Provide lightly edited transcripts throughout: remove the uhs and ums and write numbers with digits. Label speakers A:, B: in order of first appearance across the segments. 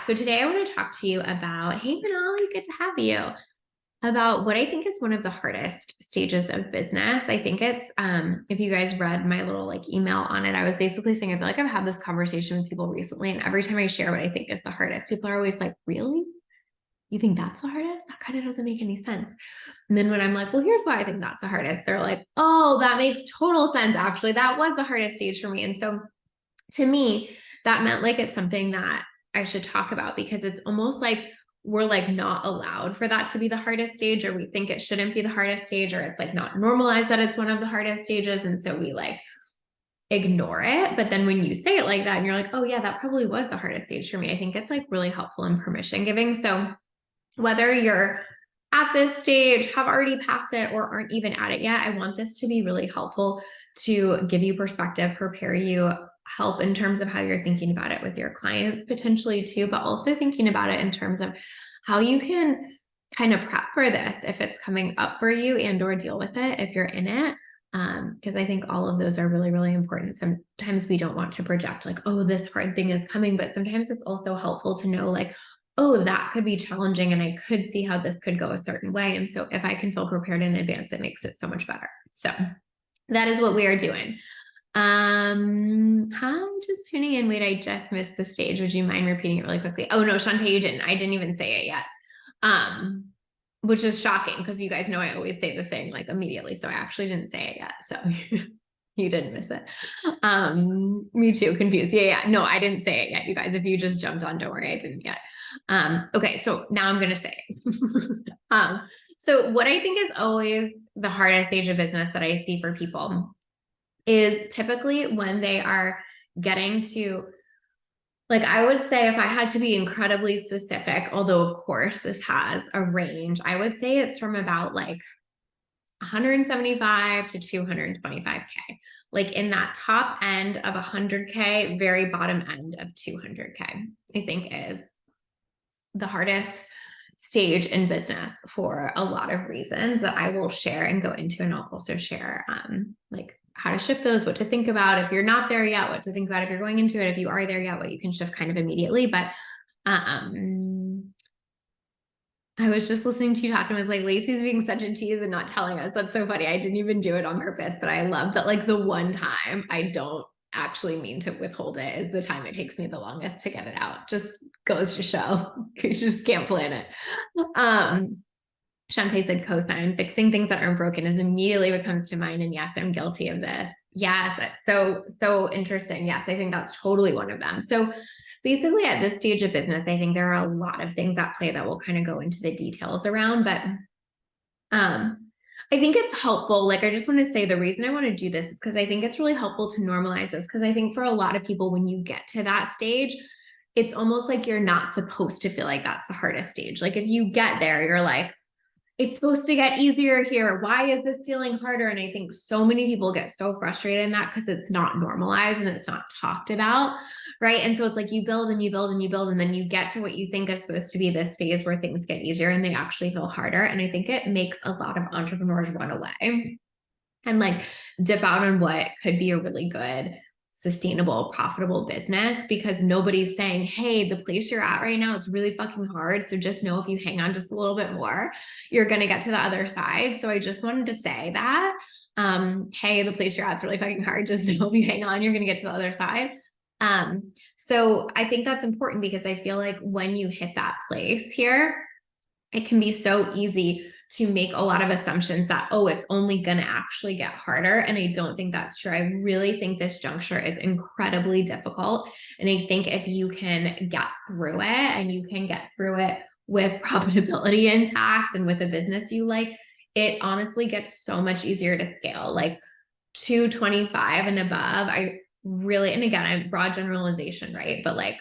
A: So today I want to talk to you about, hey, Manali, good to have you, about what I think is one of the hardest stages of business. I think it's, if you guys read my little like email on it, I was basically saying, I feel like I've had this conversation with people recently, and every time I share what I think is the hardest, people are always like, really? You think that's the hardest? That kind of doesn't make any sense. And then when I'm like, well, here's why I think that's the hardest, they're like, oh, that makes total sense. Actually, that was the hardest stage for me. And so to me, that meant like it's something that I should talk about because it's almost like we're like not allowed for that to be the hardest stage, or we think it shouldn't be the hardest stage, or it's like not normalized that it's one of the hardest stages. And so we like ignore it. But then when you say it like that and you're like, oh, yeah, that probably was the hardest stage for me, I think it's like really helpful and permission giving. So whether you're at this stage, have already passed it, or aren't even at it yet, I want this to be really helpful to give you perspective, prepare you, help in terms of how you're thinking about it with your clients potentially too, but also thinking about it in terms of how you can kind of prep for this if it's coming up for you and or deal with it if you're in it. Because I think all of those are really, really important. Sometimes we don't want to project like, oh, this hard thing is coming, but sometimes it's also helpful to know like, oh, that could be challenging and I could see how this could go a certain way. And so if I can feel prepared in advance, it makes it so much better. So that is what we are doing. I'm just tuning in. Wait, I just missed the stage. Would you mind repeating it really quickly? Oh no, Shantae, you didn't. I didn't even say it yet. Which is shocking because you guys know I always say the thing like immediately. So I actually didn't say it yet. So you didn't miss it. Me too, confused. Yeah. No, I didn't say it yet, you guys. If you just jumped on, don't worry, I didn't yet. Okay, so now I'm gonna say it. So what I think is always the hardest stage of business that I see for people is typically when they are getting to, like, I would say if I had to be incredibly specific, although of course this has a range, I would say it's from about like 175 to 225K, like in that top end of 100K, very bottom end of 200K, I think is the hardest stage in business for a lot of reasons that I will share and go into. And I'll also share like how to shift those, what to think about if you're not there yet, what to think about if you're going into it, if you are there yet, what you can shift kind of immediately. But I was just listening to you talk and was like, Lacey's being such a tease and not telling us. That's so funny. I didn't even do it on purpose, but I love that like the one time I don't actually mean to withhold it is the time it takes me the longest to get it out. Just goes to show you just can't plan it. Shantae said cosign, fixing things that aren't broken is immediately what comes to mind. And yes, I'm guilty of this. Yes. So interesting. Yes, I think that's totally one of them. So basically at this stage of business, I think there are a lot of things at play that we'll kind of go into the details around, but I think it's helpful. Like, I just want to say the reason I want to do this is because I think it's really helpful to normalize this. Because I think for a lot of people, when you get to that stage, it's almost like you're not supposed to feel like that's the hardest stage. Like if you get there, you're like, it's supposed to get easier here. Why is this feeling harder? And I think so many people get so frustrated in that because it's not normalized and it's not talked about, right? And so it's like you build and you build and you build, and then you get to what you think is supposed to be this phase where things get easier and they actually feel harder. And I think it makes a lot of entrepreneurs run away and like dip out on what could be a really good, sustainable, profitable business because nobody's saying, hey, the place you're at right now, it's really fucking hard. So just know if you hang on just a little bit more, you're going to get to the other side. So I just wanted to say that, hey, the place you're at is really fucking hard. Just know if you hang on, you're going to get to the other side. So I think that's important because I feel like when you hit that place here, it can be so easy to make a lot of assumptions that, oh, it's only going to actually get harder. And I don't think that's true. I really think this juncture is incredibly difficult. And I think if you can get through it and you can get through it with profitability intact and with a business you like, it honestly gets so much easier to scale. Like 225 and above, I really, and again, I'm broad generalization, right? But like,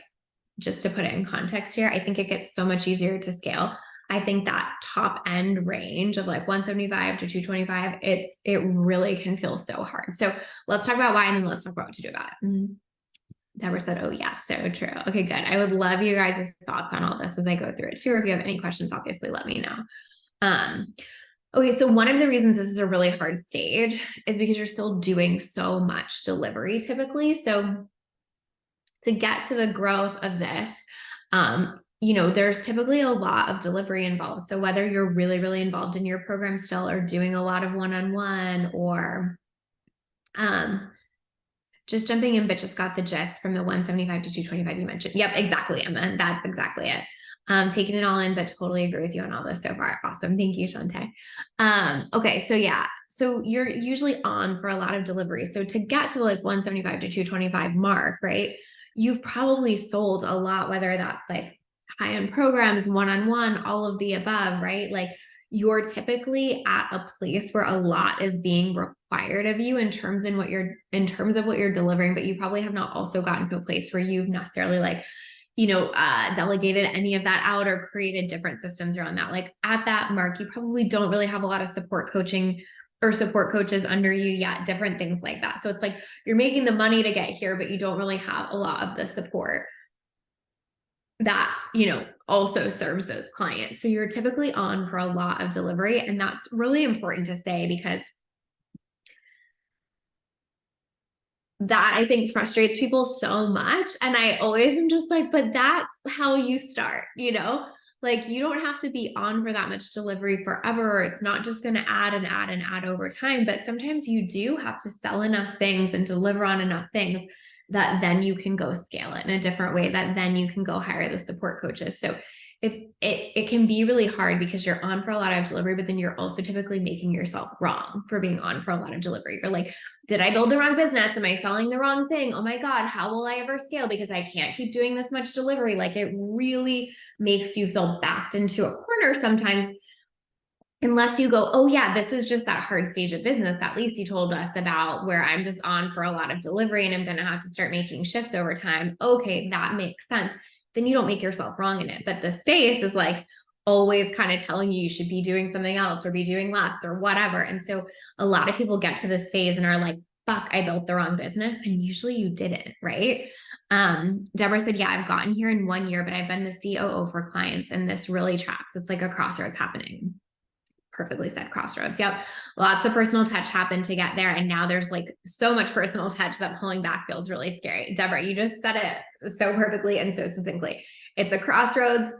A: just to put it in context here, I think it gets so much easier to scale. I think that top end range of like 175 to 225, it really can feel so hard. So let's talk about why, and then let's talk about what to do about it. Deborah said, oh yes, so true. Okay, good. I would love you guys' thoughts on all this as I go through it too. Or if you have any questions, obviously let me know. Okay, so one of the reasons this is a really hard stage is because you're still doing so much delivery typically. So to get to the growth of this, There's typically a lot of delivery involved. So whether you're really, really involved in your program still or doing a lot of one-on-one or um, just jumping in, but just got the gist from the 175 to 225 you mentioned. Yep, exactly, Emma. That's exactly it. Taking it all in, but totally agree with you on all this so far. Awesome. Thank you, Shantae. Okay, so yeah. So you're usually on for a lot of deliveries. So to get to like 175 to 225 mark, right? You've probably sold a lot, whether that's like high-end programs, one-on-one, all of the above, right? Like you're typically at a place where a lot is being required of you in terms of what you're delivering, but you probably have not also gotten to a place where you've necessarily like delegated any of that out or created different systems around that. Like at that mark, you probably don't really have a lot of support coaching or support coaches under you yet, different things like that. So it's like you're making the money to get here, but you don't really have a lot of the support that, also serves those clients. So you're typically on for a lot of delivery. And that's really important to say because that I think frustrates people so much. And I always am just like, but that's how you start, Like you don't have to be on for that much delivery forever. It's not just going to add and add and add over time. But sometimes you do have to sell enough things and deliver on enough things that then you can go scale it in a different way, that then you can go hire the support coaches. So if it can be really hard because you're on for a lot of delivery, but then you're also typically making yourself wrong for being on for a lot of delivery. You're like, did I build the wrong business? Am I selling the wrong thing? Oh my God, how will I ever scale? Because I can't keep doing this much delivery. Like it really makes you feel backed into a corner sometimes, unless you go, oh yeah, this is just that hard stage of business that Lacey told us about where I'm just on for a lot of delivery and I'm going to have to start making shifts over time. Okay, that makes sense. Then you don't make yourself wrong in it. But the space is like always kind of telling you should be doing something else or be doing less or whatever. And so a lot of people get to this phase and are like, fuck, I built the wrong business. And usually you didn't, right? Deborah said, yeah, I've gotten here in 1 year, but I've been the COO for clients and this really tracks. It's like a crossroads happening. Perfectly said, crossroads. Yep. Lots of personal touch happened to get there. And now there's like so much personal touch that pulling back feels really scary. Deborah, you just said it so perfectly and so succinctly. It's a crossroads.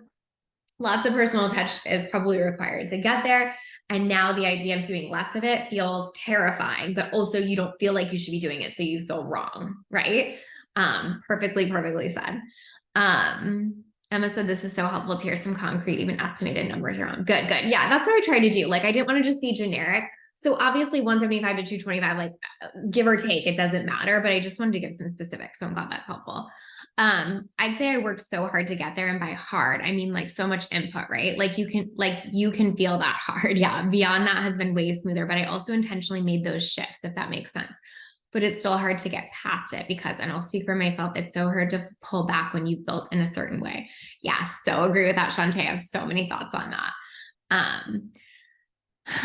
A: Lots of personal touch is probably required to get there. And now the idea of doing less of it feels terrifying, but also you don't feel like you should be doing it. So you feel wrong, right? Perfectly said. Emma said, this is so helpful to hear some concrete, even estimated numbers around. Good. Yeah, that's what I tried to do. Like, I didn't want to just be generic. So obviously 175 to 225, like give or take, it doesn't matter, but I just wanted to give some specifics. So I'm glad that's helpful. I'd say I worked so hard to get there, and by hard, I mean like so much input, right? Like you can feel that hard. Yeah. Beyond that has been way smoother, but I also intentionally made those shifts, if that makes sense. But it's still hard to get past it because, and I'll speak for myself, it's so hard to pull back when you've built in a certain way. Yeah, so agree with that, Shantae. I have so many thoughts on that.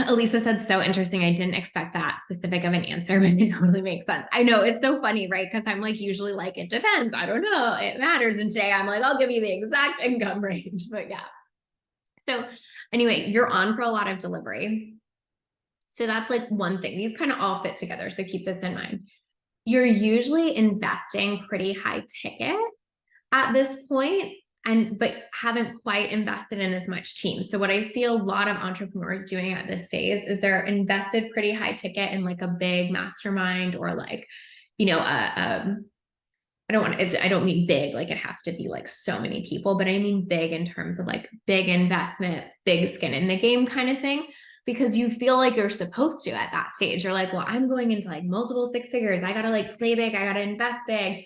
A: Elisa said, so interesting. I didn't expect that specific of an answer, but it totally makes sense. I know it's so funny, right? Because I'm like, usually like, it depends. I don't know. It matters. And today I'm like, I'll give you the exact income range, but yeah. So anyway, you're on for a lot of delivery. So that's like one thing. These kind of all fit together. So keep this in mind. You're usually investing pretty high ticket at this point, but haven't quite invested in as much team. So what I see a lot of entrepreneurs doing at this phase is they're invested pretty high ticket in like a big mastermind or like, I don't mean big, like it has to be like so many people, but I mean big in terms of like big investment, big skin in the game kind of thing, because you feel like you're supposed to at that stage. You're like, well, I'm going into like multiple six figures. I got to like play big. I got to invest big,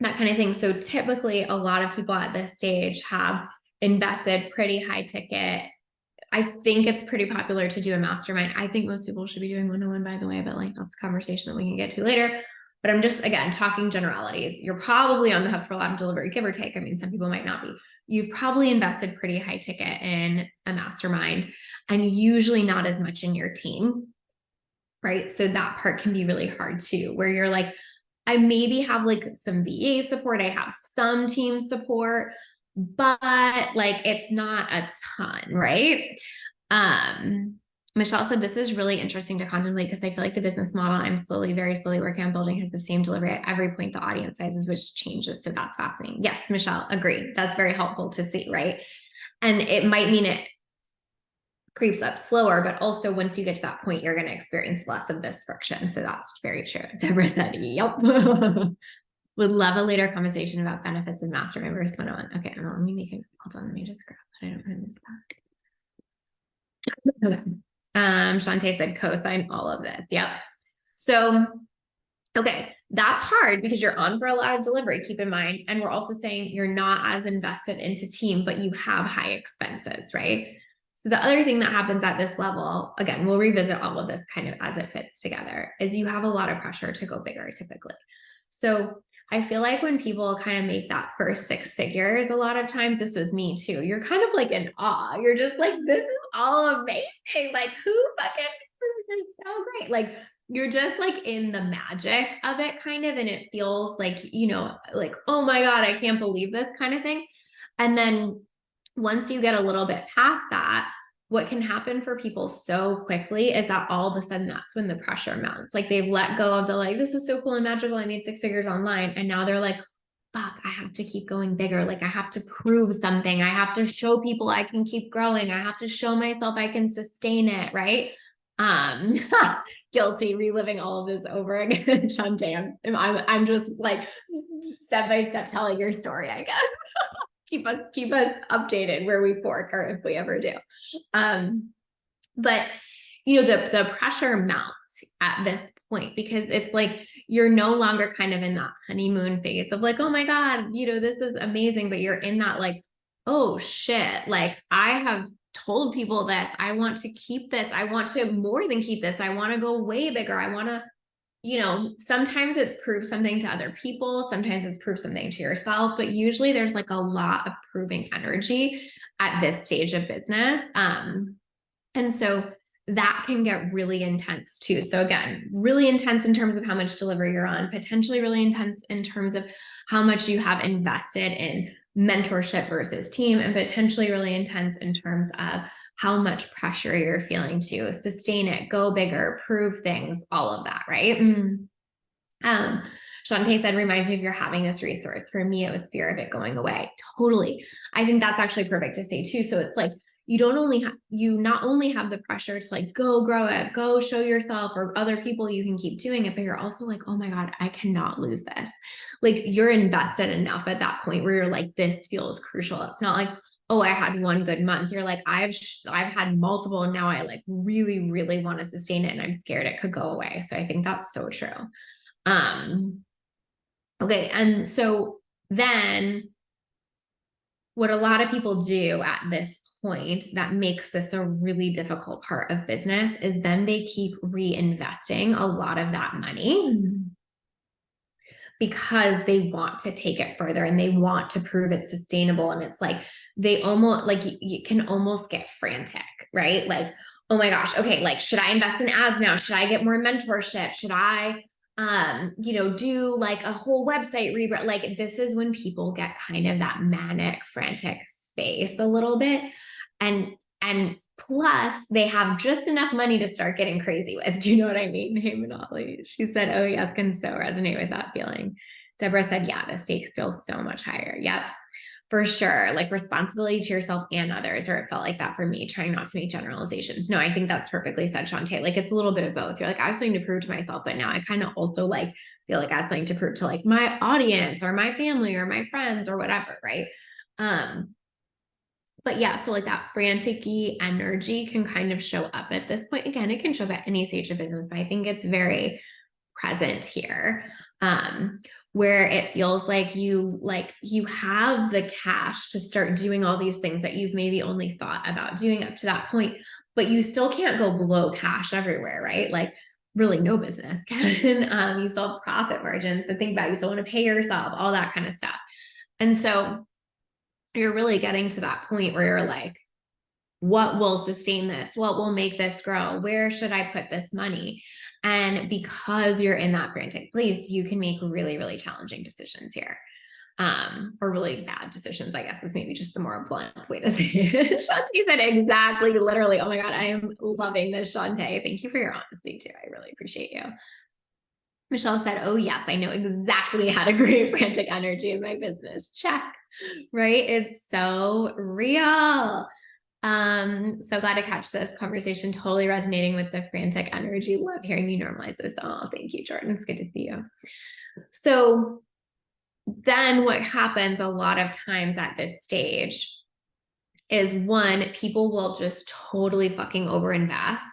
A: that kind of thing. So typically a lot of people at this stage have invested pretty high ticket. I think it's pretty popular to do a mastermind. I think most people should be doing one-on-one, by the way, but like that's a conversation that we can get to later. But I'm just, again, talking generalities. You're probably on the hook for a lot of delivery, give or take. I mean, some people might not be. You've probably invested pretty high ticket in a mastermind and usually not as much in your team, right? So that part can be really hard too, where you're like, I maybe have like some VA support, I have some team support, but like it's not a ton, right? Michelle said, this is really interesting to contemplate because I feel like the business model I'm very slowly working on building has the same delivery at every point the audience sizes, which changes. So that's fascinating. Yes, Michelle, agree. That's very helpful to see, right? And it might mean it creeps up slower, but also once you get to that point, you're going to experience less of this friction. So that's very true. Deborah said, yep. Would love a later conversation about benefits of master members 101. Okay, let me make it. Hold on, let me just grab that. I don't want to miss that. Okay. Shantae said co-sign all of this. Yep. So, okay, that's hard because you're on for a lot of delivery, keep in mind. And we're also saying you're not as invested into team, but you have high expenses, right? So the other thing that happens at this level, again, we'll revisit all of this kind of as it fits together, is you have a lot of pressure to go bigger typically. So I feel like when people kind of make that first 6 figures, a lot of times, this was me too, you're kind of like in awe. You're just like, this is all amazing. Like, who fucking, this is so great. Like, you're just like in the magic of it kind of, and it feels like, like, oh my God, I can't believe this kind of thing. And then once you get a little bit past that, what can happen for people so quickly is that all of a sudden that's when the pressure mounts. Like they've let go of the like, this is so cool and magical. I made 6 figures online. And now they're like, fuck, I have to keep going bigger. Like I have to prove something. I have to show people I can keep growing. I have to show myself I can sustain it. Right. Um, guilty reliving all of this over again. Shantae, I'm just like step by step telling your story, I guess. keep us updated where we fork or if we ever do. But the pressure mounts at this point because it's like you're no longer kind of in that honeymoon phase of like, oh my God, this is amazing, but you're in that like, oh shit, like I have told people that I want to keep this. I want to more than keep this. I want to go way bigger. I want to, sometimes it's prove something to other people. Sometimes it's prove something to yourself, but usually there's like a lot of proving energy at this stage of business. And so that can get really intense too. So again, really intense in terms of how much delivery you're on, potentially really intense in terms of how much you have invested in mentorship versus team, and potentially really intense in terms of how much pressure you're feeling to sustain it, go bigger, prove things, all of that, right? Shantae said, remind me if you're having this resource. For me, it was fear of it going away. Totally. I think that's actually perfect to say too. So it's like, you not only have the pressure to like, go grow it, go show yourself or other people you can keep doing it, but you're also like, oh my God, I cannot lose this. Like you're invested enough at that point where you're like, this feels crucial. It's not like, oh, I had one good month. You're like, I've had multiple and now I like really, really want to sustain it. And I'm scared it could go away. So I think that's so true. Okay. And so then what a lot of people do at this point that makes this a really difficult part of business is then they keep reinvesting a lot of that money because they want to take it further and they want to prove it's sustainable. And it's like, they almost like you can almost get frantic, right? Like, oh my gosh, okay, like, should I invest in ads now? Should I get more mentorship? Should I, do like a whole website rebrand? Like, this is when people get kind of that manic, frantic space a little bit. And plus they have just enough money to start getting crazy with. Do you know what I mean? Hey, Manali. She said, oh yes, can so resonate with that feeling. Deborah said, yeah, the stakes feel so much higher. Yep. For sure. Like responsibility to yourself and others, or it felt like that for me, trying not to make generalizations. No, I think that's perfectly said, Shantae. Like it's a little bit of both. You're like, I have something to prove to myself, but now I kind of also like feel like I have something to prove to like my audience or my family or my friends or whatever, right? But yeah, so like that frantic-y energy can kind of show up at this point. Again, it can show up at any stage of business, but I think it's very present here. Where it feels like you have the cash to start doing all these things that you've maybe only thought about doing up to that point, but you still can't go below cash everywhere, right? Like really no business can. You still have profit margins to think about. You still want to pay yourself, all that kind of stuff. And so you're really getting to that point where you're like, what will sustain this? What will make this grow? Where should I put this money? And because you're in that frantic place, you can make really, really challenging decisions here. or really bad decisions, I guess is maybe just the more blunt way to say it. Shantae said exactly, literally. Oh my God, I am loving this, Shantae. Thank you for your honesty too. I really appreciate you. Michelle said, oh yes, I know exactly how to create frantic energy in my business. Check, right? It's so real. So glad to catch this conversation. Totally resonating with the frantic energy. Love hearing you normalize this. Oh, thank you, Jordan. It's good to see you. So then what happens a lot of times at this stage is one, people will just totally fucking overinvest.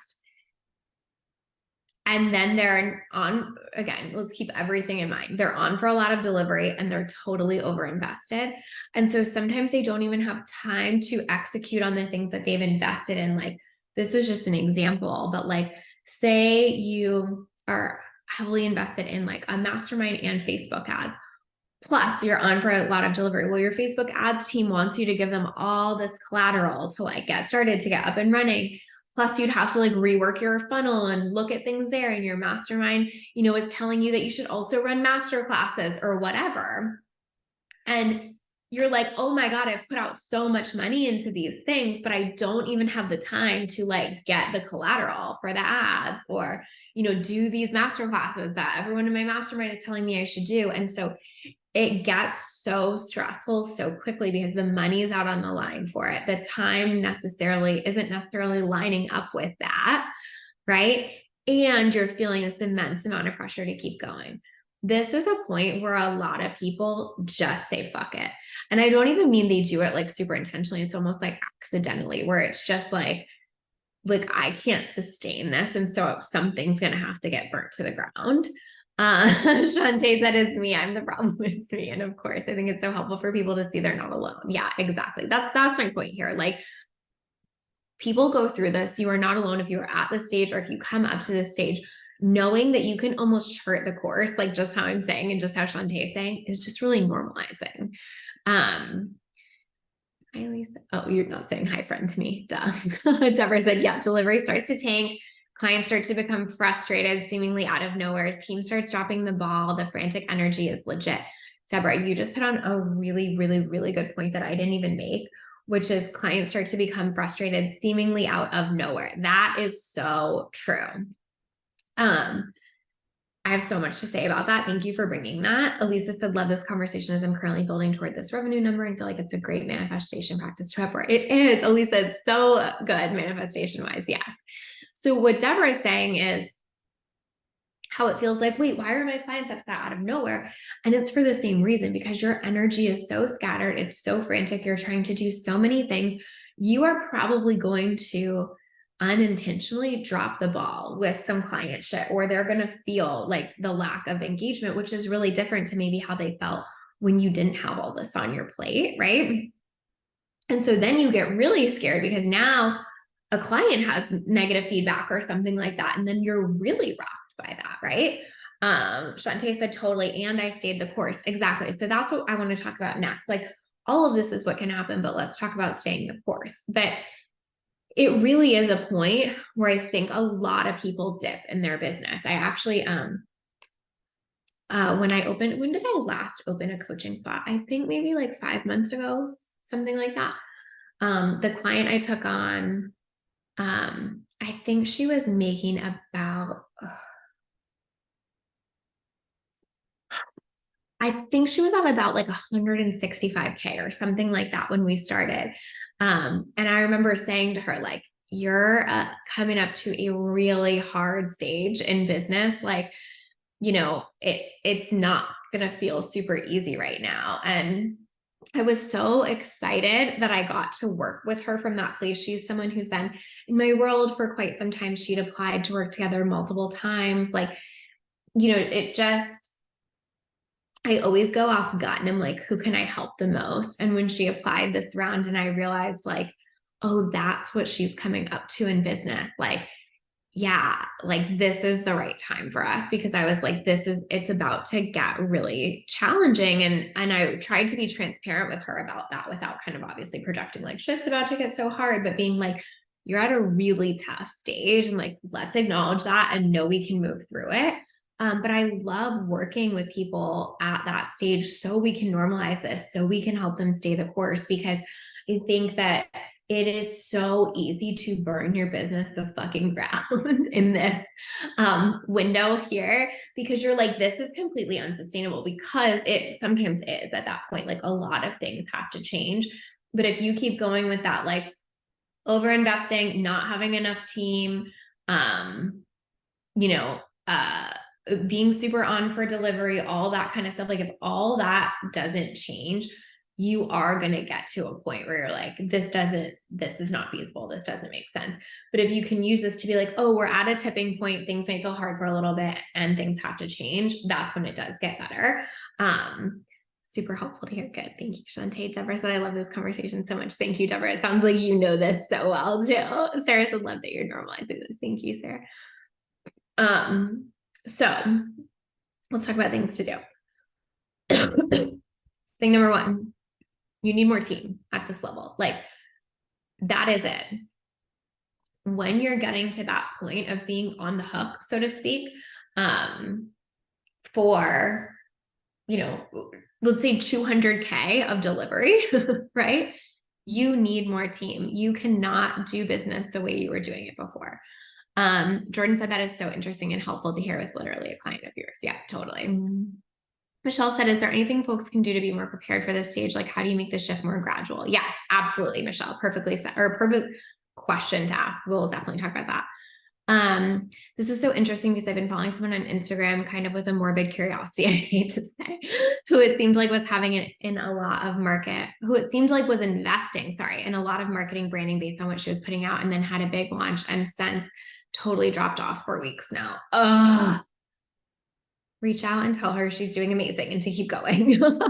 A: And then they're on, again, let's keep everything in mind. They're on for a lot of delivery and they're totally overinvested. And so sometimes they don't even have time to execute on the things that they've invested in. Like, this is just an example, but like, say you are heavily invested in like a mastermind and Facebook ads. Plus, you're on for a lot of delivery. Well, your Facebook ads team wants you to give them all this collateral to like get started, to get up and running. Plus, you'd have to like rework your funnel and look at things there. And your mastermind, is telling you that you should also run master classes or whatever. And you're like, oh my God, I've put out so much money into these things, but I don't even have the time to like get the collateral for the ads or, do these master classes that everyone in my mastermind is telling me I should do. And so it gets so stressful so quickly because the money is out on the line for it. The time isn't necessarily lining up with that, right? And you're feeling this immense amount of pressure to keep going. This is a point where a lot of people just say, fuck it. And I don't even mean they do it like super intentionally. It's almost like accidentally, where it's just like I can't sustain this. And so something's going to have to get burnt to the ground. Shantae said it's me. I'm the problem. It's me. And of course, I think it's so helpful for people to see they're not alone. Yeah, exactly. That's my point here. Like, people go through this. You are not alone if you are at this stage or if you come up to this stage, knowing that you can almost chart the course, like just how I'm saying and just how Shantae is saying, is just really normalizing. Hi, Lisa. Oh, you're not saying hi, friend, to me. Duh. Deborah said, yeah, delivery starts to tank. Clients start to become frustrated, seemingly out of nowhere. As team starts dropping the ball, the frantic energy is legit. Deborah, you just hit on a really, really, really good point that I didn't even make, which is clients start to become frustrated, seemingly out of nowhere. That is so true. I have so much to say about that. Thank you for bringing that. Elisa said, love this conversation as I'm currently building toward this revenue number and feel like it's a great manifestation practice to have. It is. Elisa, it's so good manifestation wise. Yes. So what Deborah is saying is how it feels like, wait, why are my clients upset out of nowhere? And it's for the same reason, because your energy is so scattered. It's so frantic. You're trying to do so many things. You are probably going to unintentionally drop the ball with some client shit, or they're going to feel like the lack of engagement, which is really different to maybe how they felt when you didn't have all this on your plate, right? And so then you get really scared because now a client has negative feedback or something like that, and then you're really rocked by that, right? Shantae said totally, and I stayed the course. Exactly. So that's what I want to talk about next. Like, all of this is what can happen, but let's talk about staying the course. But it really is a point where I think a lot of people dip in their business. I actually, when did I last open a coaching spot? I think maybe like 5 months ago, something like that. The client I took on, I think she was making about, I think she was at about like 165K or something like that when we started. And I remember saying to her, like, you're coming up to a really hard stage in business. Like, it's not going to feel super easy right now. And I was so excited that I got to work with her from that place. She's someone who's been in my world for quite some time. She'd applied to work together multiple times. Like, it just, I always go off gut and I'm like, who can I help the most? And when she applied this round and I realized like, oh, that's what she's coming up to in business. Like, yeah, like this is the right time for us, because I was like, it's about to get really challenging. And I tried to be transparent with her about that without kind of obviously projecting like shit's about to get so hard, but being like, you're at a really tough stage and like, let's acknowledge that and know we can move through it. But I love working with people at that stage so we can normalize this, so we can help them stay the course, because I think that it is so easy to burn your business to fucking ground in this window here, because you're like, this is completely unsustainable, because it sometimes is at that point. Like, a lot of things have to change. But if you keep going with that, like over investing, not having enough team, um, you know, being super on for delivery, all that kind of stuff. Like, if all that doesn't change, you are going to get to a point where you're like, this is not feasible. This doesn't make sense. But if you can use this to be like, oh, we're at a tipping point, things may go hard for a little bit and things have to change, that's when it does get better. Super helpful to hear. Good. Thank you, Shantae. Deborah said, I love this conversation so much. Thank you, Deborah. It sounds like you know this so well too. Sarah said, love that you're normalizing this. Thank you, Sarah. So let's talk about things to do. Thing number one, you need more team at this level. Like, that is it. When you're getting to that point of being on the hook, so to speak, for, let's say 200K of delivery, right? You need more team. You cannot do business the way you were doing it before. Jordan said that is so interesting and helpful to hear with literally a client of yours. Yeah, totally. Michelle said, is there anything folks can do to be more prepared for this stage? Like, how do you make the shift more gradual? Yes, absolutely, Michelle. Perfectly said, or perfect question to ask. We'll definitely talk about that. This is so interesting because I've been following someone on Instagram kind of with a morbid curiosity, I hate to say, who it seemed like was having it in a lot of who it seemed like was investing, in a lot of marketing branding based on what she was putting out, and then had a big launch and since totally dropped off for weeks now. Reach out and tell her she's doing amazing and to keep going. So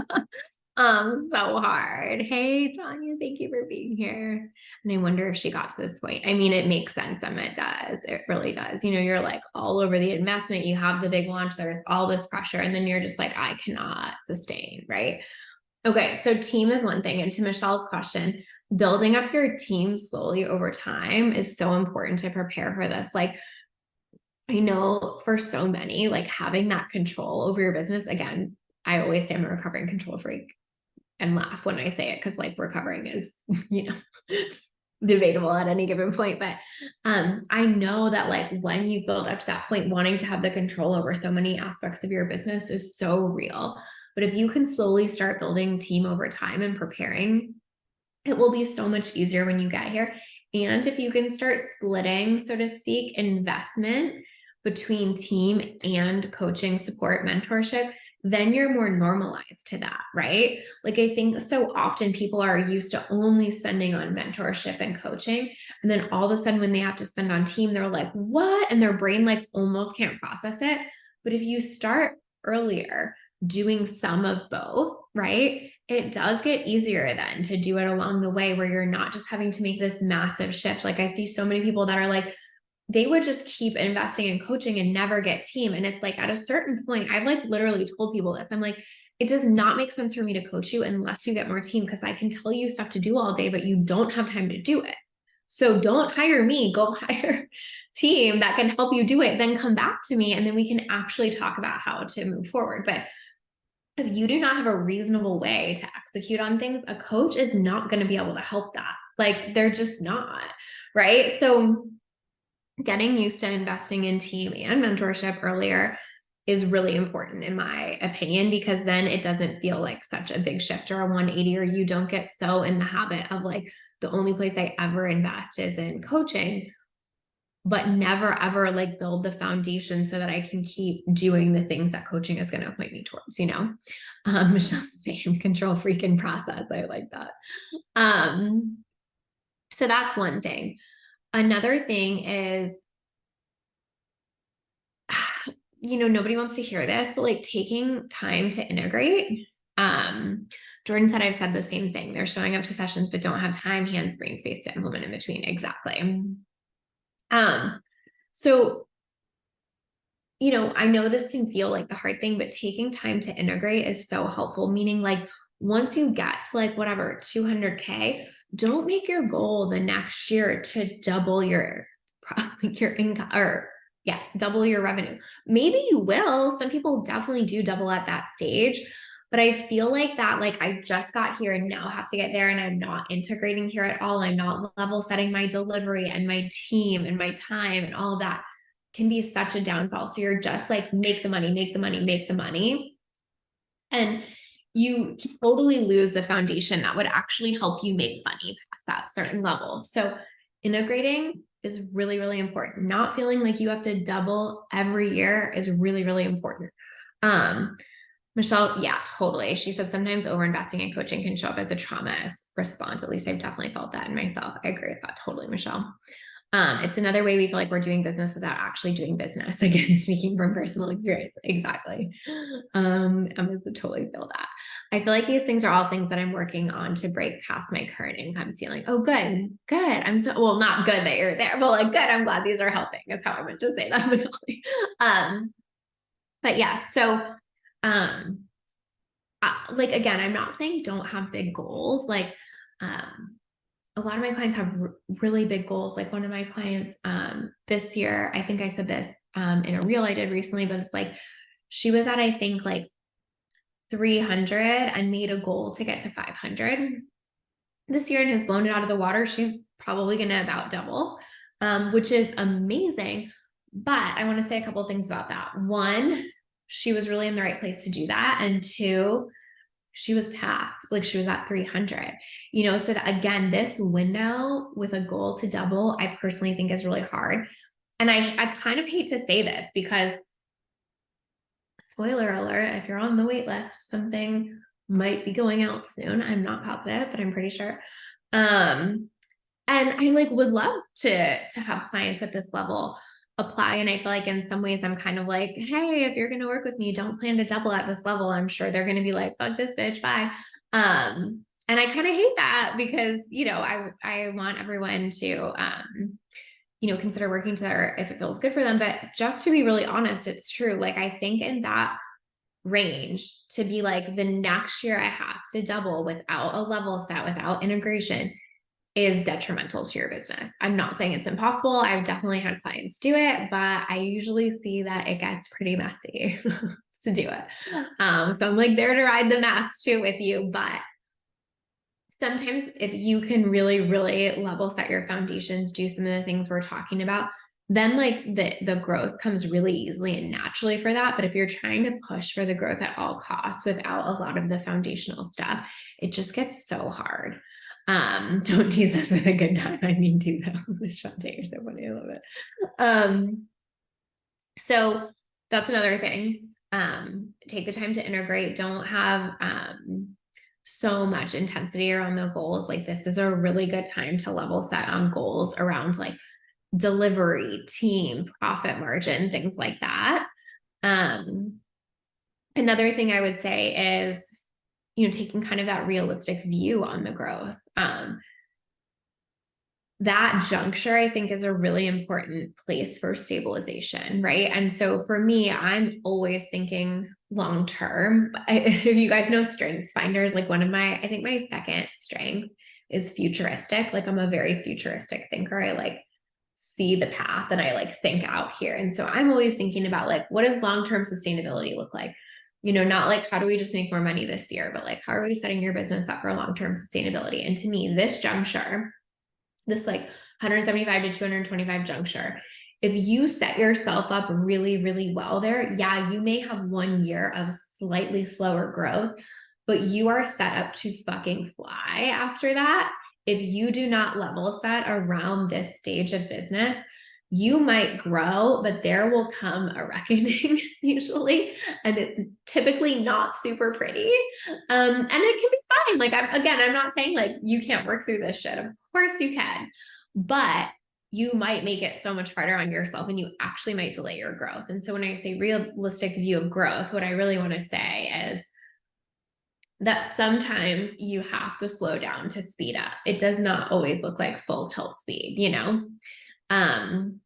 A: hard. Hey, Tanya, thank you for being here. And I wonder if she got to this point. I mean, it makes sense. It does. It really does. You're like all over the investment. You have the big launch. There's all this pressure. And then you're just like, I cannot sustain, right? Okay. So team is one thing. And to Michelle's question, building up your team slowly over time is so important to prepare for this. Like, I know for so many, like having that control over your business, again, I always say I'm a recovering control freak and laugh when I say it, because like recovering is, debatable at any given point. But I know that like when you build up to that point, wanting to have the control over so many aspects of your business is so real. But if you can slowly start building team over time and preparing, it will be so much easier when you get here. And if you can start splitting, so to speak, investment between team and coaching, support, mentorship, then you're more normalized to that, right? Like, I think so often people are used to only spending on mentorship and coaching. And then all of a sudden, when they have to spend on team, they're like, what? And their brain like almost can't process it. But if you start earlier doing some of both, right? It does get easier then to do it along the way, where you're not just having to make this massive shift. Like, I see so many people that are like, they would just keep investing in coaching and never get team. And it's like, at a certain point, I've like literally told people this. I'm like, it does not make sense for me to coach you unless you get more team, because I can tell you stuff to do all day, but you don't have time to do it. So don't hire me, go hire team that can help you do it. Then come back to me and then we can actually talk about how to move forward. But if you do not have a reasonable way to execute on things, a coach is not going to be able to help that. Like, they're just not, right? So getting used to investing in team and mentorship earlier is really important in my opinion, because then it doesn't feel like such a big shift or a 180, or you don't get so in the habit of like, the only place I ever invest is in coaching, but never ever like build the foundation so that I can keep doing the things that coaching is going to point me towards, Michelle's saying control freak and process. I like that. So that's one thing. Another thing is, nobody wants to hear this, but like taking time to integrate. Jordan said, I've said the same thing. They're showing up to sessions, but don't have time, hands, brain space to implement in between. Exactly. So, I know this can feel like the hard thing, but taking time to integrate is so helpful. Meaning, like, once you get to like whatever 200K, don't make your goal the next year to double your income, or Yeah, double your revenue. Maybe you will. Some people definitely do double at that stage. But I feel like that, like I just got here and now have to get there and I'm not integrating here at all. I'm not level setting my delivery and my team and my time and all of that can be such a downfall. So you're just like, make the money, make the money, make the money. And you totally lose the foundation that would actually help you make money past that certain level. So integrating is really, really important. Not feeling like you have to double every year is really, really important. Michelle, yeah, totally. She said sometimes overinvesting in coaching can show up as a trauma response. At least I've definitely felt that in myself. I agree with that totally, Michelle. It's another way we feel like we're doing business without actually doing business. Again, speaking from personal experience. Exactly. I totally feel that. I feel like these things are all things that I'm working on to break past my current income ceiling. Oh, good. Good. I'm so, well, not good that you're there, but like, good. I'm glad these are helping is how I meant to say that. But yeah, so, like, again, I'm not saying don't have big goals. Like, a lot of my clients have really big goals. Like one of my clients this year, I think I said this in a reel I did recently, but it's like she was at, I think, like 300 and made a goal to get to 500 this year and has blown it out of the water. She's probably going to about double, which is amazing. But I want to say a couple of things about that. One, she was really in the right place to do that. And two, she was past, like she was at 300, so that, again, this window with a goal to double, I personally think is really hard. And I kind of hate to say this because, spoiler alert, if you're on the wait list, something might be going out soon. I'm not positive, but I'm pretty sure. And I like would love to have clients at this level apply. And I feel like in some ways I'm kind of like, hey, if you're going to work with me, don't plan to double at this level. I'm sure they're going to be like, fuck this bitch, bye. And I kind of hate that because, I want everyone to, consider working together if it feels good for them. But just to be really honest, it's true. Like, I think in that range to be like the next year I have to double without a level set, without integration, is detrimental to your business. I'm not saying it's impossible. I've definitely had clients do it, but I usually see that it gets pretty messy to do it. So I'm like there to ride the mess too with you. But sometimes if you can really, really level set your foundations, do some of the things we're talking about, then like the growth comes really easily and naturally for that. But if you're trying to push for the growth at all costs without a lot of the foundational stuff, it just gets so hard. Don't tease us with a good time. I mean, do that. Shantae, you're so funny. I love it. So that's another thing. Take the time to integrate. Don't have so much intensity around the goals. Like, this is a really good time to level set on goals around like delivery, team, profit margin, things like that. Another thing I would say is, taking kind of that realistic view on the growth. That juncture, I think, is a really important place for stabilization, right? And so for me, I'm always thinking long term. If you guys know Strength Finders, like I think my second strength is futuristic. Like, I'm a very futuristic thinker. I like see the path and I like think out here. And so I'm always thinking about like, what does long-term sustainability look like? Not like, how do we just make more money this year, but like, how are we setting your business up for long-term sustainability? And to me, this juncture, this like 175 to 225 juncture, if you set yourself up really, really well there, yeah, you may have 1 year of slightly slower growth, but you are set up to fucking fly after that. If you do not level set around this stage of business, you might grow, but there will come a reckoning usually, and it's typically not super pretty. And it can be fine. Like, I'm not saying like you can't work through this shit. Of course you can, but you might make it so much harder on yourself and you actually might delay your growth. And so when I say realistic view of growth, what I really want to say is that sometimes you have to slow down to speed up. It does not always look like full tilt speed, Um,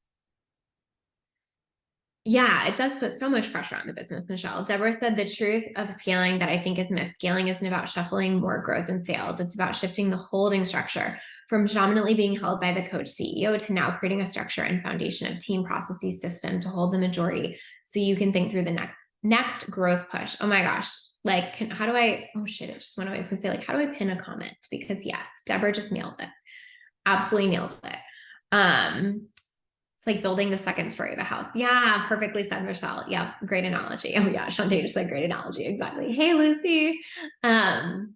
A: Yeah, it does put so much pressure on the business, Michelle. Deborah said the truth of scaling that I think is myth. Scaling isn't about shuffling more growth and sales. It's about shifting the holding structure from dominantly being held by the coach CEO to now creating a structure and foundation of team processes system to hold the majority so you can think through the next growth push. Oh my gosh. Like, how do I, oh shit, it just went away. I was gonna say, like, how do I pin a comment? Because yes, Deborah just nailed it. Absolutely nailed it. It's like building the second story of a house. Yeah, perfectly said, Michelle. Yeah, great analogy. Oh yeah, Shantae just said great analogy. Exactly. Hey, Lucy. Um,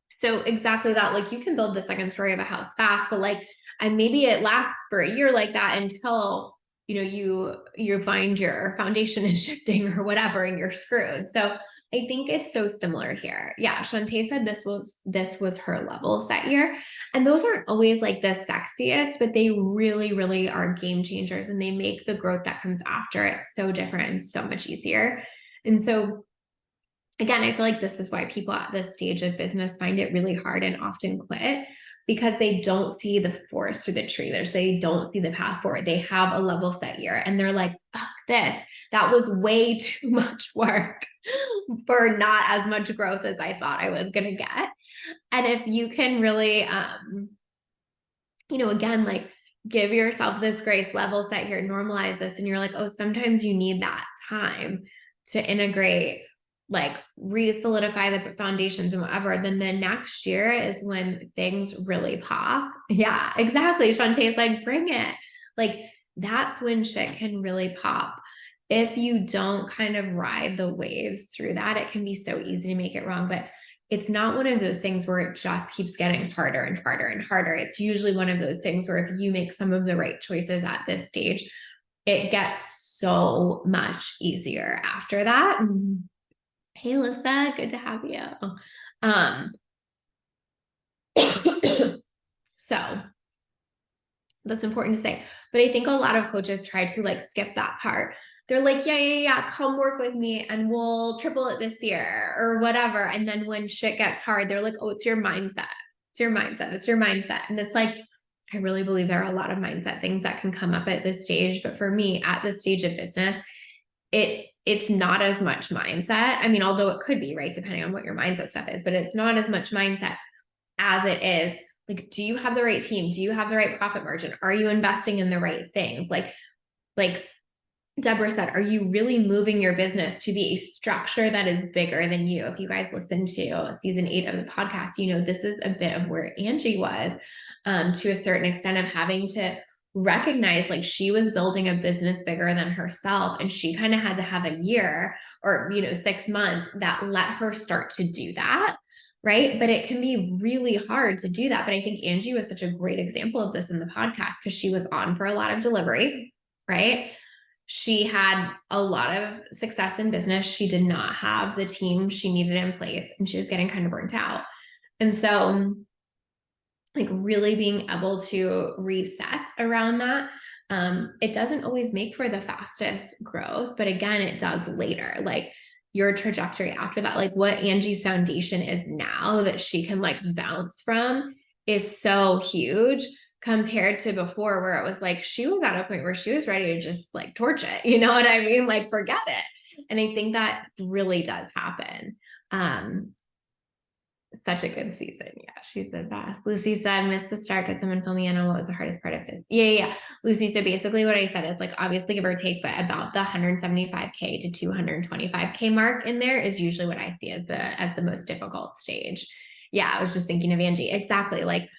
A: so exactly that. Like you can build the second story of a house fast, but like, and maybe it lasts for a year like that until you find your foundation is shifting or whatever, and you're screwed. So I think it's so similar here. Yeah, Shantae said this was her level set year. And those aren't always like the sexiest, but they really, really are game changers and they make the growth that comes after it so different and so much easier. And so again, I feel like this is why people at this stage of business find it really hard and often quit because they don't see the forest through the tree. They don't see the path forward. They have a level set year and they're like, fuck this. That was way too much work for not as much growth as I thought I was going to get. And if you can really, again, like give yourself this grace, level set here, normalize this, and you're like, oh, sometimes you need that time to integrate, like re-solidify the foundations and whatever, then the next year is when things really pop. Yeah, exactly. Shantae's like, bring it. Like that's when shit can really pop. If you don't kind of ride the waves through that, it can be so easy to make it wrong. But it's not one of those things where it just keeps getting harder and harder and harder. It's usually one of those things where if you make some of the right choices at this stage, it gets so much easier after that. Hey, Lisa, good to have you. Um, so that's important to say. But I think a lot of coaches try to like skip that part. They're like, yeah, come work with me and we'll triple it this year or whatever. And then when shit gets hard, they're like, oh, it's your mindset. It's your mindset. It's your mindset. And it's like, I really believe there are a lot of mindset things that can come up at this stage. But for me, at this stage of business, it's not as much mindset. I mean, although it could be, right, depending on what your mindset stuff is, but it's not as much mindset as it is like, do you have the right team? Do you have the right profit margin? Are you investing in the right things? Like Deborah said, are you really moving your business to be a structure that is bigger than you? If you guys listen to season 8 of the podcast, this is a bit of where Angie was to a certain extent of having to recognize like she was building a business bigger than herself. And she kind of had to have a year or, 6 months that let her start to do that. Right. But it can be really hard to do that. But I think Angie was such a great example of this in the podcast because she was on for a lot of delivery. Right. She had a lot of success in business. She did not have the team she needed in place and she was getting kind of burnt out. And so, like, really being able to reset around that. It doesn't always make for the fastest growth, but again, it does later. Like, your trajectory after that, like what Angie's foundation is now that she can like bounce from is so huge compared to before where it was like she was at a point where she was ready to just like torch it. You know what I mean? Like forget it. And I think that really does happen. Such a good season. Yeah, she's the best. Lucy said, missed the start. Could someone fill me in on what was the hardest part of this? Yeah. Lucy, so basically what I said is like, obviously give or take, but about the 175K to 225K mark in there is usually what I see as the most difficult stage. Yeah, I was just thinking of Angie. Exactly. Like,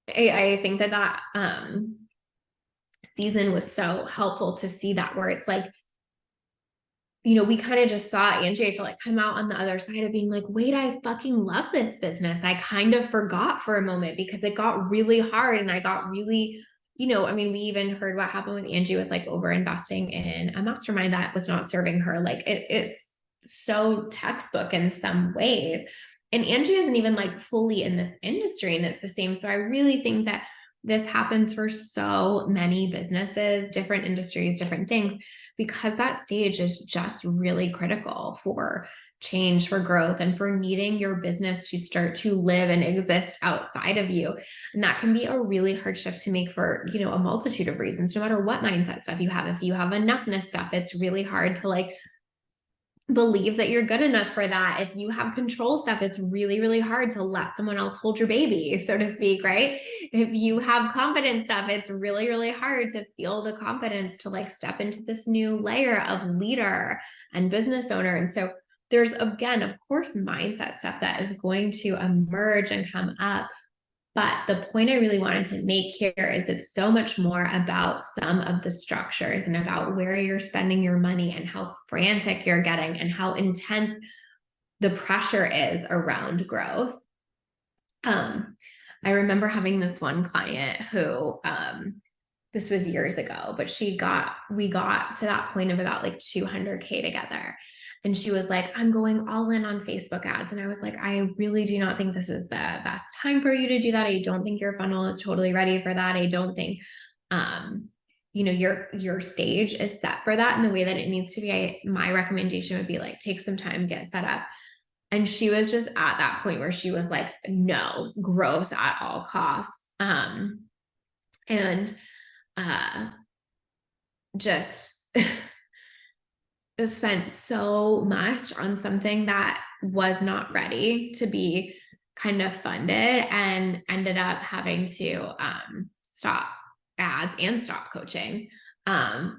A: I think that season was so helpful to see that where it's like, we kind of just saw Angie, I feel like, come out on the other side of being like, wait, I fucking love this business. I kind of forgot for a moment because it got really hard and I got really, I mean, we even heard what happened with Angie with like over investing in a mastermind that was not serving her. Like it's so textbook in some ways. And Angie isn't even like fully in this industry and it's the same. So I really think that this happens for so many businesses, different industries, different things, because that stage is just really critical for change, for growth, and for needing your business to start to live and exist outside of you. And that can be a really hard shift to make for, a multitude of reasons, no matter what mindset stuff you have. If you have enoughness stuff, it's really hard to like believe that you're good enough for that. If you have control stuff, it's really, really hard to let someone else hold your baby, so to speak, right? If you have confidence stuff, it's really, really hard to feel the confidence to like step into this new layer of leader and business owner. And so there's, again, of course, mindset stuff that is going to emerge and come up. But the point I really wanted to make here is it's so much more about some of the structures and about where you're spending your money and how frantic you're getting and how intense the pressure is around growth. I remember having this one client who, this was years ago, but we got to that point of about like 200K together. And she was like, I'm going all in on Facebook ads. And I was like, I really do not think this is the best time for you to do that. I don't think your funnel is totally ready for that. I don't think, your stage is set for that in the way that it needs to be. My recommendation would be like, take some time, get set up. And she was just at that point where she was like, no, growth at all costs. And just spent so much on something that was not ready to be kind of funded, and ended up having to stop ads and stop coaching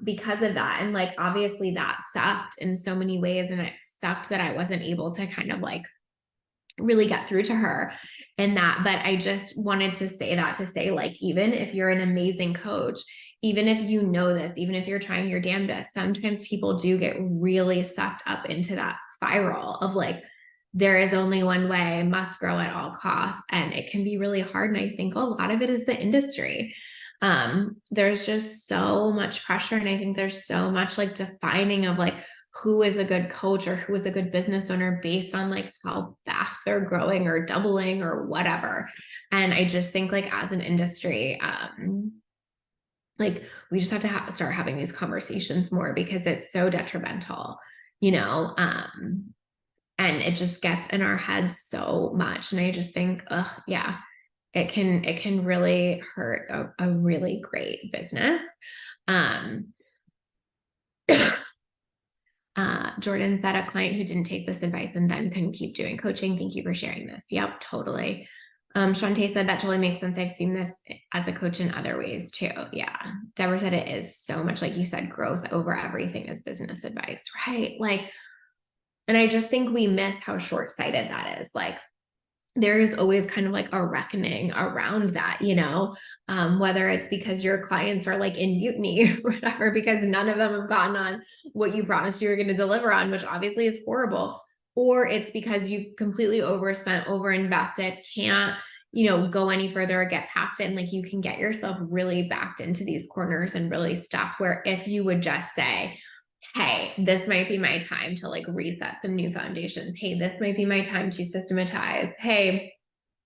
A: because of that. And like, obviously that sucked in so many ways. And it sucked that I wasn't able to kind of like really get through to her in that. But I just wanted to say that to say, like, even if you're an amazing coach, even if you know this, even if you're trying your damnedest, sometimes people do get really sucked up into that spiral of like, there is only one way, must grow at all costs. And it can be really hard. And I think a lot of it is the industry. There's just so much pressure. And I think there's so much like defining of like, who is a good coach or who is a good business owner based on like how fast they're growing or doubling or whatever. And I just think like as an industry, like we just have to start having these conversations more, because it's so detrimental, and it just gets in our heads so much. And I just think, yeah, it can really hurt a really great business. Jordan said, a client who didn't take this advice and then couldn't keep doing coaching. Thank you for sharing this. Yep, totally. Shantae said that totally makes sense. I've seen this as a coach in other ways too. Yeah. Deborah said it is so much, like you said, growth over everything is business advice, right? Like, and I just think we miss how short-sighted that is. Like, there is always kind of like a reckoning around that, whether it's because your clients are like in mutiny or whatever, because none of them have gotten on what you promised you were going to deliver on, which obviously is horrible, or it's because you completely overspent, overinvested, can't, go any further or get past it. And like, you can get yourself really backed into these corners and really stuck, where if you would just say, hey, this might be my time to like reset some new foundations. Hey, this might be my time to systematize. Hey,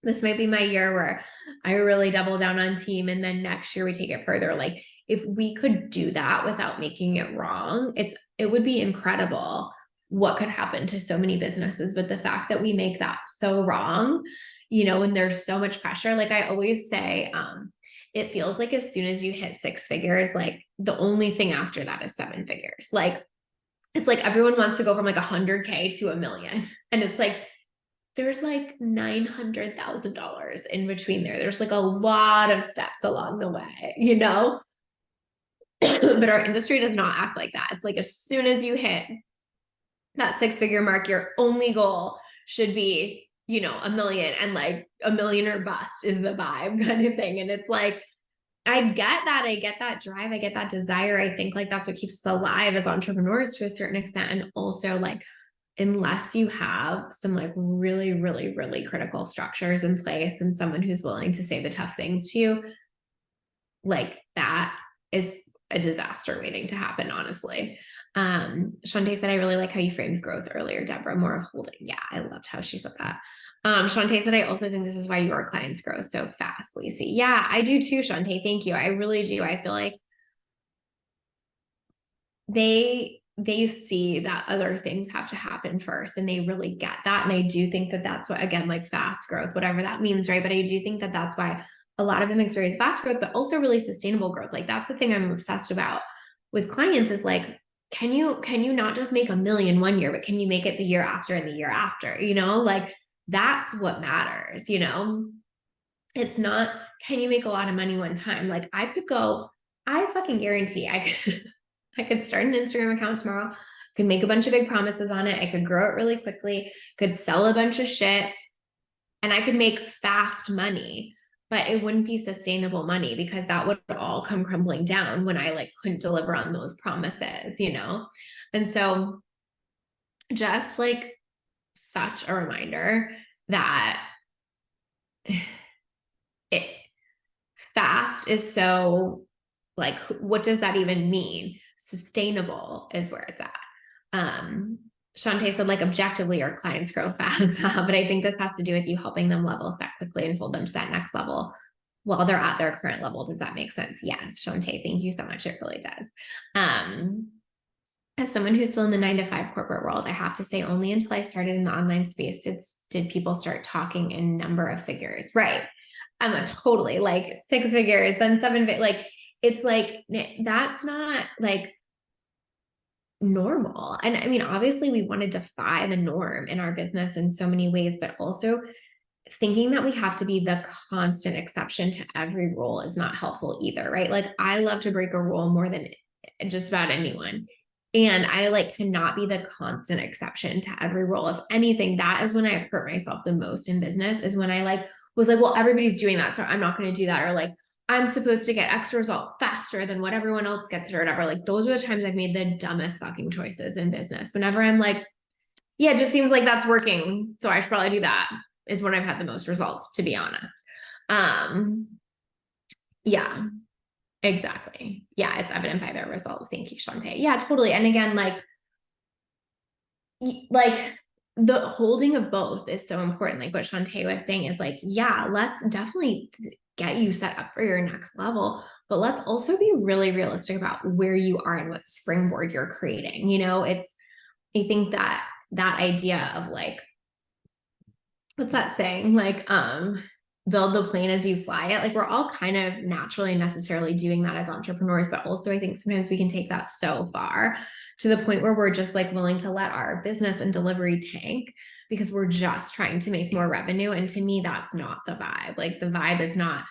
A: this might be my year where I really double down on team, and then next year we take it further. Like, if we could do that without making it wrong, it would be incredible what could happen to so many businesses. But the fact that we make that so wrong, when there's so much pressure, like I always say, it feels like as soon as you hit 6 figures, like the only thing after that is 7 figures. Like, it's like everyone wants to go from like 100K to 1 million. And it's like, there's like $900,000 in between there. There's like a lot of steps along the way, but our industry does not act like that. It's like, as soon as you hit that 6 figure mark, your only goal should be, 1 million, and like 1 million or bust is the vibe kind of thing. And it's like, I get that. I get that drive. I get that desire. I think like that's what keeps us alive as entrepreneurs to a certain extent. And also, like, unless you have some like really, really, really critical structures in place and someone who's willing to say the tough things to you, like, that is a disaster waiting to happen, honestly. Shantae said, I really like how you framed growth earlier, Deborah, more of holding. Yeah, I loved how she said that. Shantae said, I also think this is why your clients grow so fast, Lacey. Yeah, I do too, Shantae. Thank you. I really do. I feel like they see that other things have to happen first and they really get that. And I do think that that's what, again, like fast growth, whatever that means, right? But I do think that that's why a lot of them experience fast growth, but also really sustainable growth. Like that's the thing I'm obsessed about with clients is like, can you not just make 1 million one year, but can you make it the year after and the year after, like that's what matters, it's not, can you make a lot of money one time? Like I fucking guarantee I could start an Instagram account tomorrow, could make a bunch of big promises on it. I could grow it really quickly, could sell a bunch of shit, and I could make fast money, but it wouldn't be sustainable money because that would all come crumbling down when I like couldn't deliver on those promises. And so just like such a reminder that it fast is so like, what does that even mean? Sustainable is where it's at. Shantae said, like, objectively, our clients grow fast, but I think this has to do with you helping them level set quickly and hold them to that next level while they're at their current level. Does that make sense? Yes, Shantae, thank you so much. It really does. As someone who's still in the 9 to 5 corporate world, I have to say only until I started in the online space did people start talking in number of figures. Right. I'm a totally like 6 figures, then 7, like it's like, that's not like normal. And I mean, obviously we want to defy the norm in our business in so many ways, but also thinking that we have to be the constant exception to every rule is not helpful either, right? Like I love to break a rule more than just about anyone. And I like cannot be the constant exception to every rule. If anything, that is when I hurt myself the most in business, is when I like was like, well, everybody's doing that, so I'm not going to do that. Or like, I'm supposed to get X result faster than what everyone else gets or whatever. Like those are the times I've made the dumbest fucking choices in business. Whenever I'm like, yeah, it just seems like that's working, so I should probably do that, is when I've had the most results, to be honest. Yeah, exactly. Yeah, it's evident by their results. Thank you, Shantae. Yeah, totally. And again, like the holding of both is so important. Like what Shantae was saying is like, yeah, let's definitely get you set up for your next level, but let's also be really realistic about where you are and what springboard you're creating. I think that idea of like, what's that saying? Like, build the plane as you fly it. Like we're all kind of naturally and necessarily doing that as entrepreneurs, but also I think sometimes we can take that so far to the point where we're just like willing to let our business and delivery tank because we're just trying to make more revenue. And to me, that's not the vibe. Like the vibe is not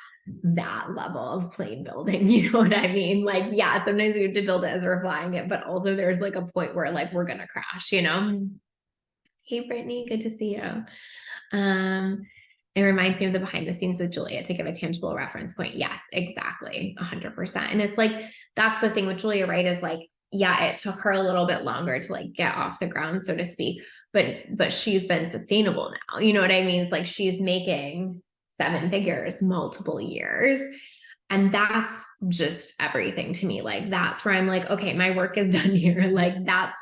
A: that level of plane building. You know what I mean? Like, yeah, sometimes we have to build it as we're flying it, but also there's like a point where like we're gonna crash. Hey Brittany, good to see you. It reminds me of the behind the scenes with Julia to give a tangible reference point. Yes, exactly. 100%. And it's like, that's the thing with Julia, right? Is like, yeah, it took her a little bit longer to like get off the ground, so to speak, but she's been sustainable now. You know what I mean? It's like she's making 7 figures multiple years. And that's just everything to me. Like that's where I'm like, okay, my work is done here. Like that's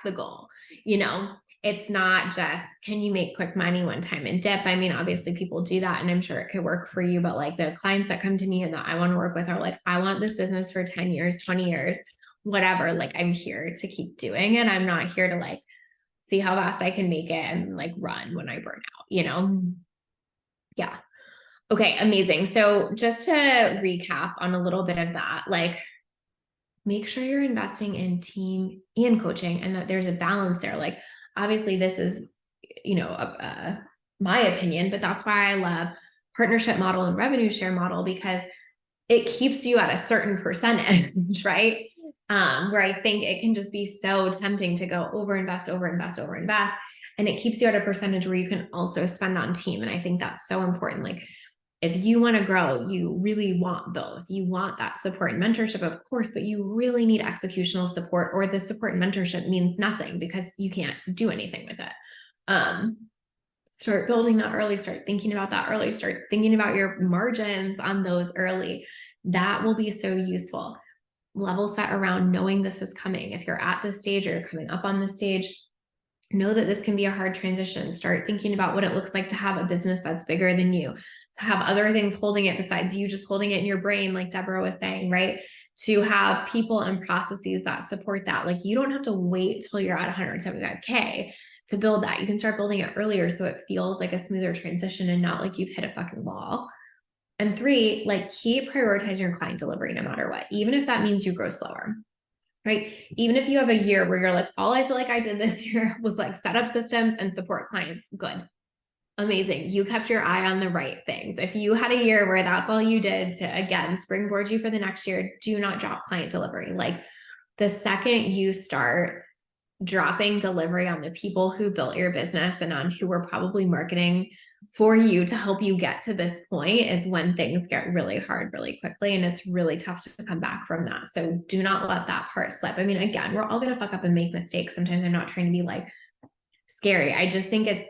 A: the goal, you know? It's not just, can you make quick money one time and dip? I mean, obviously people do that and I'm sure it could work for you, but like the clients that come to me and that I want to work with are like, I want this business for 10 years, 20 years, whatever. Like I'm here to keep doing it. I'm not here to like see how fast I can make it and like run when I burn out. Yeah. Okay, amazing. So just to recap on a little bit of that, like make sure you're investing in team and coaching and that there's a balance there. Like obviously this is, my opinion, but that's why I love partnership model and revenue share model because it keeps you at a certain percentage, right? Where I think it can just be so tempting to go overinvest, overinvest, overinvest. And it keeps you at a percentage where you can also spend on team. And I think that's so important. Like if you want to grow, you really want both. You want that support and mentorship, of course, but you really need executional support, or the support and mentorship means nothing because you can't do anything with it. Start building that early, start thinking about that early, start thinking about your margins on those early. That will be so useful. Level set around knowing this is coming. If you're at this stage or you're coming up on this stage, Know that this can be a hard transition. Start thinking about what it looks like to have a business that's bigger than you, to have other things holding it besides you just holding it in your brain, like Deborah was saying, right? To have people and processes that support that. Like you don't have to wait till you're at 175K to build that. You can start building it earlier so it feels like a smoother transition and not like you've hit a fucking wall. And three, like keep prioritizing your client delivery no matter what, even if that means you grow slower, right? Even if you have a year where you're like, all I feel like I did this year was like set up systems and support clients. Good. Amazing. You kept your eye on the right things. If you had a year where that's all you did to, again, springboard you for the next year, do not drop client delivery. Like the second you start dropping delivery on the people who built your business and on who were probably marketing for you to help you get to this point is when things get really hard really quickly, and it's really tough to come back from that. So do not let that part slip. I mean, again, we're all going to fuck up and make mistakes. Sometimes I'm not trying to be like scary. I just think it's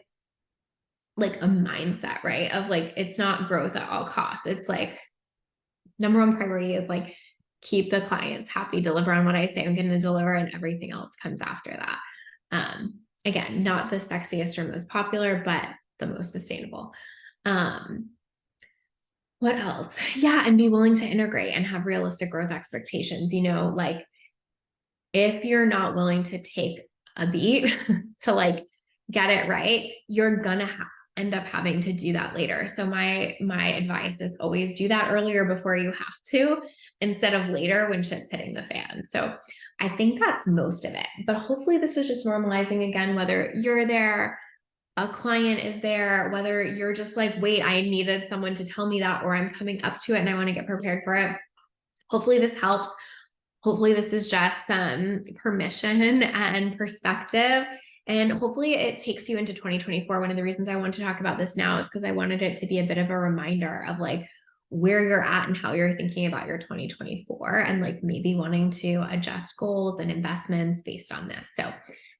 A: like a mindset, right? Of like, it's not growth at all costs. It's like number one priority is like keep the clients happy, deliver on what I say I'm going to deliver, and everything else comes after that. Again, not the sexiest or most popular, but the most sustainable. What else? Yeah, and be willing to integrate and have realistic growth expectations. You know, like if you're not willing to take a beat to like get it right, you're gonna end up having to do that later. So my advice is always do that earlier before you have to, instead of later when shit's hitting the fan. So I think that's most of it. But hopefully this was just normalizing again, whether you're there, a client is there, whether you're just like, wait, I needed someone to tell me that, or I'm coming up to it and I want to get prepared for it. Hopefully this helps. Hopefully this is just some permission and perspective. And hopefully it takes you into 2024. One of the reasons I want to talk about this now is because I wanted it to be a bit of a reminder of like where you're at and how you're thinking about your 2024 and like maybe wanting to adjust goals and investments based on this. So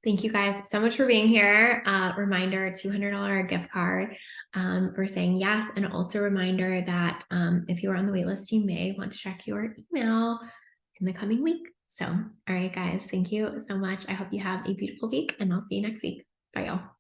A: thank you guys so much for being here. Reminder, $200 gift card for saying yes. And also a reminder that if you're on the wait list, you may want to check your email in the coming week. So, all right, guys, thank you so much. I hope you have a beautiful week and I'll see you next week. Bye, y'all.